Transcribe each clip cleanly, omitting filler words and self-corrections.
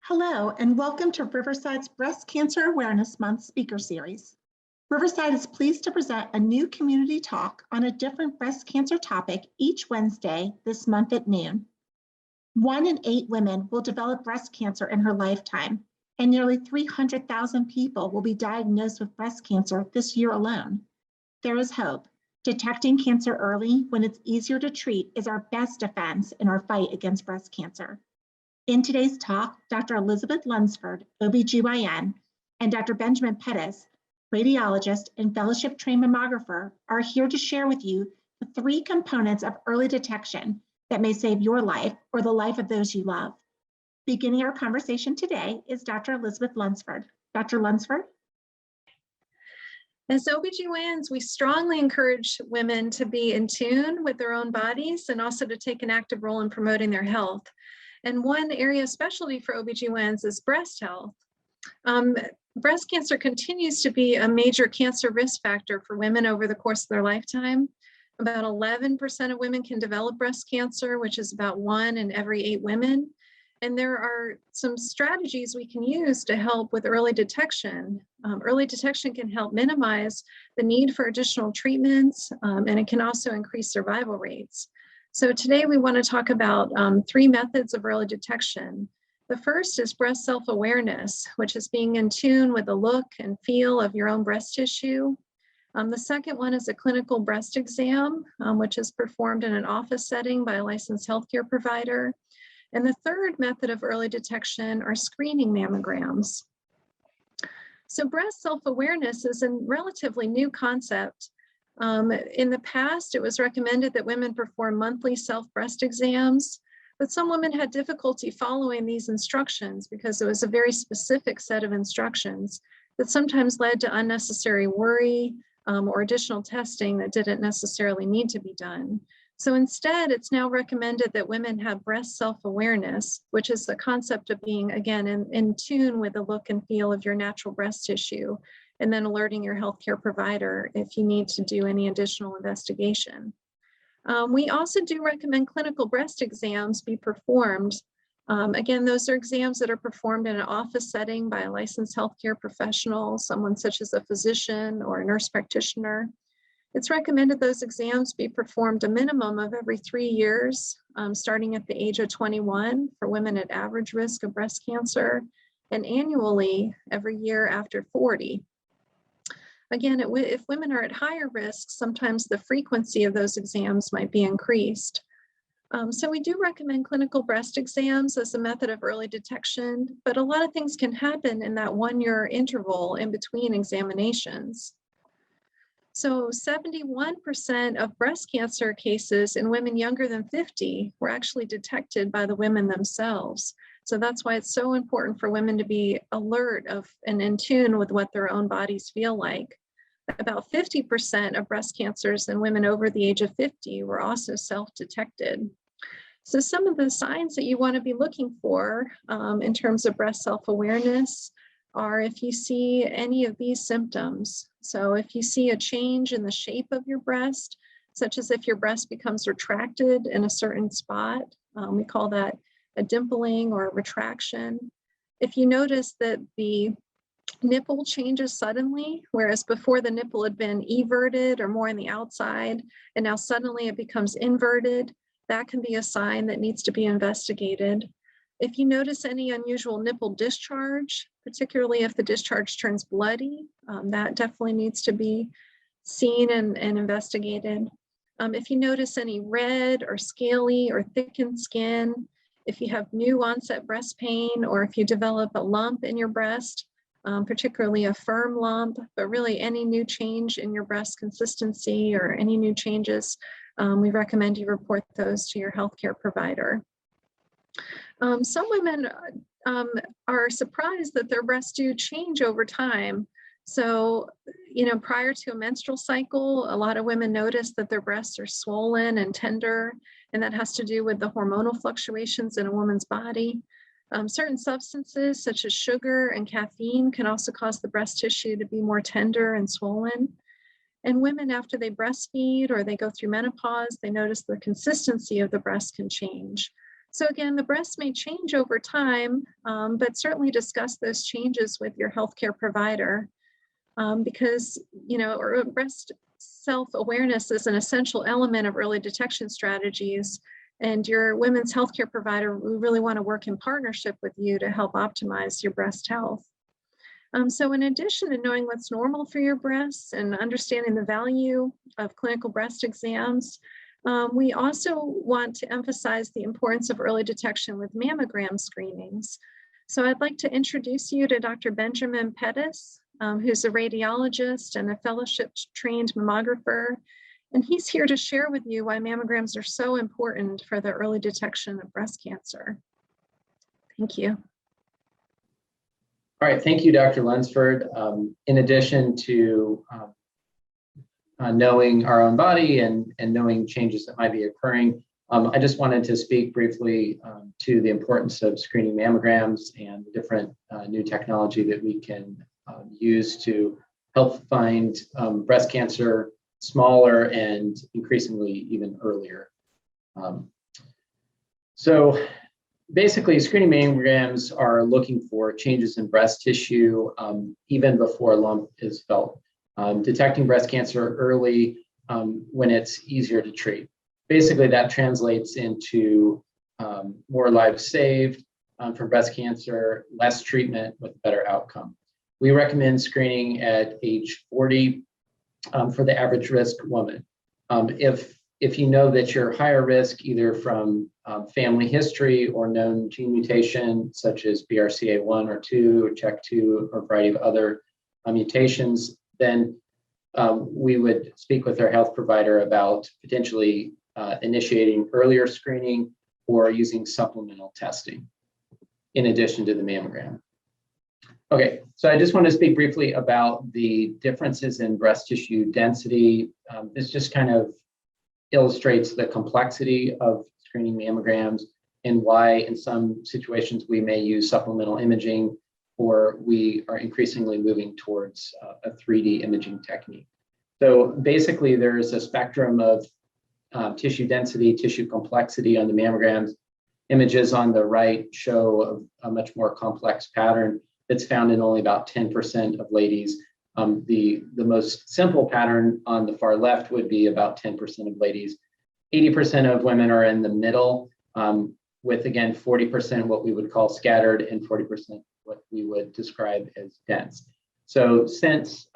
Hello, and welcome to Riverside's Breast Cancer Awareness Month speaker series. Riverside is pleased to present a new community talk on a different breast cancer topic each Wednesday this month at noon. 1 in 8 women will develop breast cancer in her lifetime, and nearly 300,000 people will be diagnosed with breast cancer this year alone. There is hope. Detecting cancer early when it's easier to treat is our best defense in our fight against breast cancer. In today's talk, Dr. Elizabeth Lunsford, OBGYN, and Dr. Benjamin Pettus, radiologist and fellowship-trained mammographer, are here to share with you the 3 components of early detection that may save your life or the life of those you love. Beginning our conversation today is Dr. Elizabeth Lunsford. Dr. Lunsford? As OBGYNs, we strongly encourage women to be in tune with their own bodies and also to take an active role in promoting their health. And one area of specialty for OBGYNs is breast health. Breast cancer continues to be a major cancer risk factor for women over the course of their lifetime. About 11% of women can develop breast cancer, which is about 1 in every 8 women. And there are some strategies we can use to help with early detection. Early detection can help minimize the need for additional treatments, and it can also increase survival rates. So today we want to talk about 3 methods of early detection. The first is breast self-awareness, which is being in tune with the look and feel of your own breast tissue. The second one is a clinical breast exam, which is performed in an office setting by a licensed healthcare provider. And the third method of early detection are screening mammograms. So breast self-awareness is a relatively new concept. In the past, it was recommended that women perform monthly self-breast exams, but some women had difficulty following these instructions because it was a very specific set of instructions that sometimes led to unnecessary worry or additional testing that didn't necessarily need to be done. So instead, it's now recommended that women have breast self-awareness, which is the concept of being, again, in tune with the look and feel of your natural breast tissue, and then alerting your healthcare provider if you need to do any additional investigation. We also do recommend clinical breast exams be performed. Again, those are exams that are performed in an office setting by a licensed healthcare professional, someone such as a physician or a nurse practitioner. It's recommended those exams be performed a minimum of every 3 years, starting at the age of 21 for women at average risk of breast cancer, and annually every year after 40. Again, if women are at higher risk, sometimes the frequency of those exams might be increased. So we do recommend clinical breast exams as a method of early detection, but a lot of things can happen in that 1-year interval in between examinations. So 71% of breast cancer cases in women younger than 50 were actually detected by the women themselves. So that's why it's so important for women to be alert of and in tune with what their own bodies feel like. About 50% of breast cancers in women over the age of 50 were also self-detected. So some of the signs that you want to be looking for in terms of breast self-awareness are if you see any of these symptoms. So if you see a change in the shape of your breast, such as if your breast becomes retracted in a certain spot, we call that a dimpling or a retraction. If you notice that the nipple changes suddenly, whereas before the nipple had been everted or more on the outside, and now suddenly it becomes inverted, that can be a sign that needs to be investigated. If you notice any unusual nipple discharge, particularly if the discharge turns bloody, that definitely needs to be seen and investigated. If you notice any red or scaly or thickened skin, if you have new onset breast pain, or if you develop a lump in your breast, particularly a firm lump, but really any new change in your breast consistency or any new changes, we recommend you report those to your healthcare provider. Some women are surprised that their breasts do change over time. So, prior to a menstrual cycle, a lot of women notice that their breasts are swollen and tender, and that has to do with the hormonal fluctuations in a woman's body. Certain substances such as sugar and caffeine can also cause the breast tissue to be more tender and swollen. And women, after they breastfeed or they go through menopause, they notice the consistency of the breast can change. So again, the breast may change over time, but certainly discuss those changes with your healthcare provider because, breast self-awareness is an essential element of early detection strategies. And your women's healthcare provider, we really want to work in partnership with you to help optimize your breast health. So in addition to knowing what's normal for your breasts and understanding the value of clinical breast exams, we also want to emphasize the importance of early detection with mammogram screenings. So I'd like to introduce you to Dr. Benjamin Pettus, who's a radiologist and a fellowship-trained mammographer. And he's here to share with you why mammograms are so important for the early detection of breast cancer. Thank you. All right, thank you, Dr. Lunsford. In addition to knowing our own body and knowing changes that might be occurring, I just wanted to speak briefly to the importance of screening mammograms and the different new technology that we can use to help find breast cancer smaller and increasingly even earlier. So basically, screening mammograms are looking for changes in breast tissue even before a lump is felt. Detecting breast cancer early when it's easier to treat. Basically, that translates into more lives saved from breast cancer, less treatment with better outcome. We recommend screening at age 40 for the average risk woman. If you know that you're higher risk either from family history or known gene mutation such as BRCA1 or 2 or CHEK2 or a variety of other mutations, then we would speak with our health provider about potentially initiating earlier screening or using supplemental testing in addition to the mammogram. Okay, so I just want to speak briefly about the differences in breast tissue density. This just kind of illustrates the complexity of screening mammograms and why in some situations we may use supplemental imaging, or we are increasingly moving towards a 3D imaging technique. So basically there's a spectrum of tissue density, tissue complexity on the mammograms. Images on the right show a much more complex pattern that's found in only about 10% of ladies. The most simple pattern on the far left would be about 10% of ladies. 80% of women are in the middle, with again 40% what we would call scattered and 40% what we would describe as dense. So since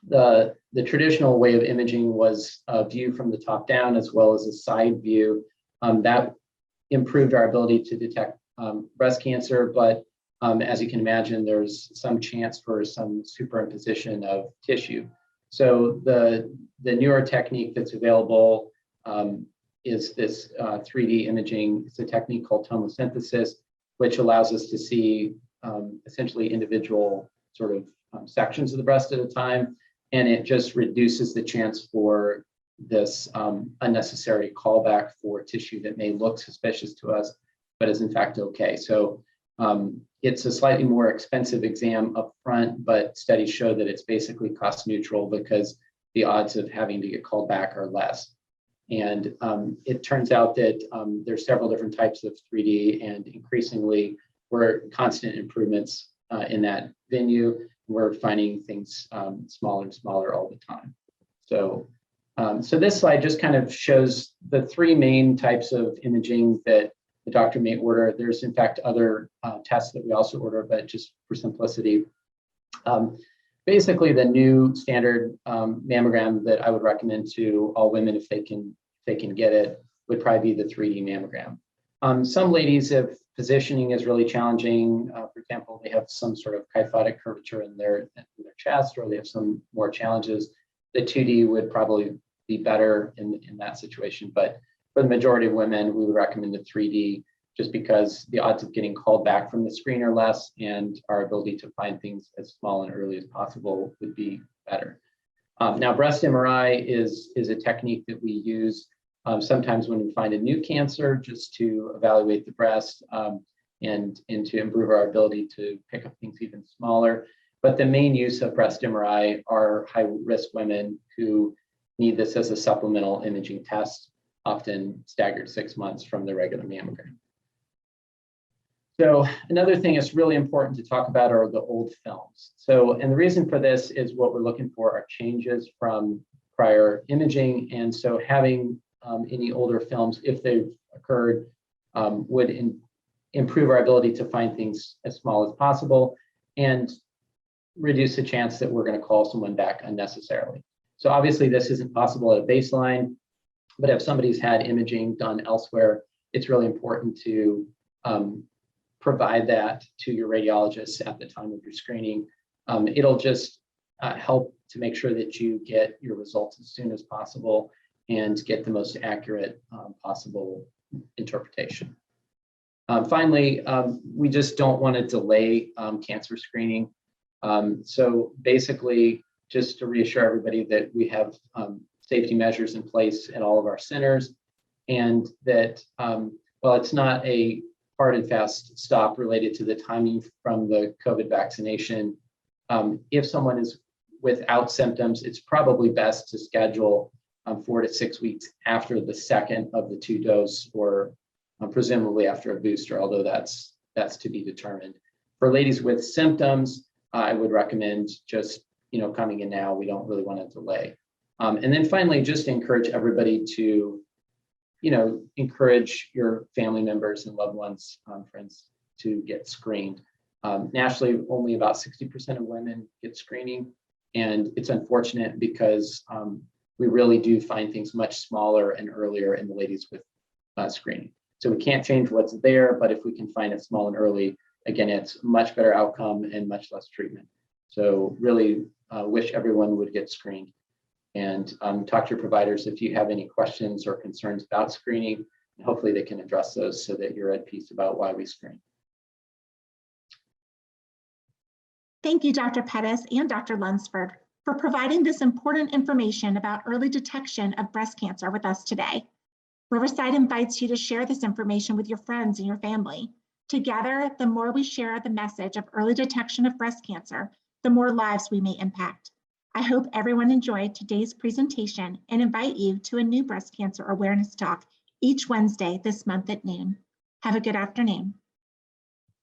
the traditional way of imaging was a view from the top down as well as a side view, that improved our ability to detect breast cancer, but as you can imagine, there's some chance for some superimposition of tissue. So the newer technique that's available is this 3D imaging. It's a technique called tomosynthesis, which allows us to see essentially individual sort of sections of the breast at a time. And it just reduces the chance for this unnecessary callback for tissue that may look suspicious to us, but is in fact okay. So it's a slightly more expensive exam up front, but studies show that it's basically cost neutral because the odds of having to get called back are less. And it turns out that there's several different types of 3D, and increasingly we're constant improvements in that venue. We're finding things smaller and smaller all the time. So, so this slide just kind of shows the three main types of imaging that the doctor may order. There's in fact other tests that we also order, but just for simplicity. Basically, the new standard mammogram that I would recommend to all women if they can get it would probably be the 3D mammogram. Some ladies, if positioning is really challenging, for example, they have some sort of kyphotic curvature in their chest, or they have some more challenges, the 2D would probably be better in that situation. But for the majority of women, we would recommend the 3D just because the odds of getting called back from the screen are less, and our ability to find things as small and early as possible would be better. Now, breast MRI is a technique that we use sometimes when we find a new cancer, just to evaluate the breast and to improve our ability to pick up things even smaller. But the main use of breast MRI are high-risk women who need this as a supplemental imaging test. often staggered 6 months from the regular mammogram. So another thing that's really important to talk about are the old films. And the reason for this is what we're looking for are changes from prior imaging. And so having any older films, if they've occurred, would improve our ability to find things as small as possible and reduce the chance that we're going to call someone back unnecessarily. So obviously this isn't possible at a baseline, but if somebody's had imaging done elsewhere, it's really important to provide that to your radiologist at the time of your screening. It'll just help to make sure that you get your results as soon as possible and get the most accurate possible interpretation. Finally, we just don't want to delay cancer screening. So basically, just to reassure everybody that we have safety measures in place at all of our centers, and that while it's not a hard and fast stop related to the timing from the COVID vaccination, if someone is without symptoms, it's probably best to schedule 4 to 6 weeks after the second of the 2 dose, or presumably after a booster, although that's to be determined. For ladies with symptoms, I would recommend just coming in now. We don't really want to delay. And then finally, just to encourage everybody to encourage your family members and loved ones, friends, to get screened. Nationally, only about 60% of women get screening, and it's unfortunate because we really do find things much smaller and earlier in the ladies with screening. So we can't change what's there, but if we can find it small and early, again, it's much better outcome and much less treatment. So really wish everyone would get screened. And talk to your providers if you have any questions or concerns about screening. And hopefully they can address those so that you're at peace about why we screen. Thank you, Dr. Pettus and Dr. Lunsford, for providing this important information about early detection of breast cancer with us today. Riverside invites you to share this information with your friends and your family. Together, the more we share the message of early detection of breast cancer, the more lives we may impact. I hope everyone enjoyed today's presentation and invite you to a new breast cancer awareness talk each Wednesday this month at noon. Have a good afternoon.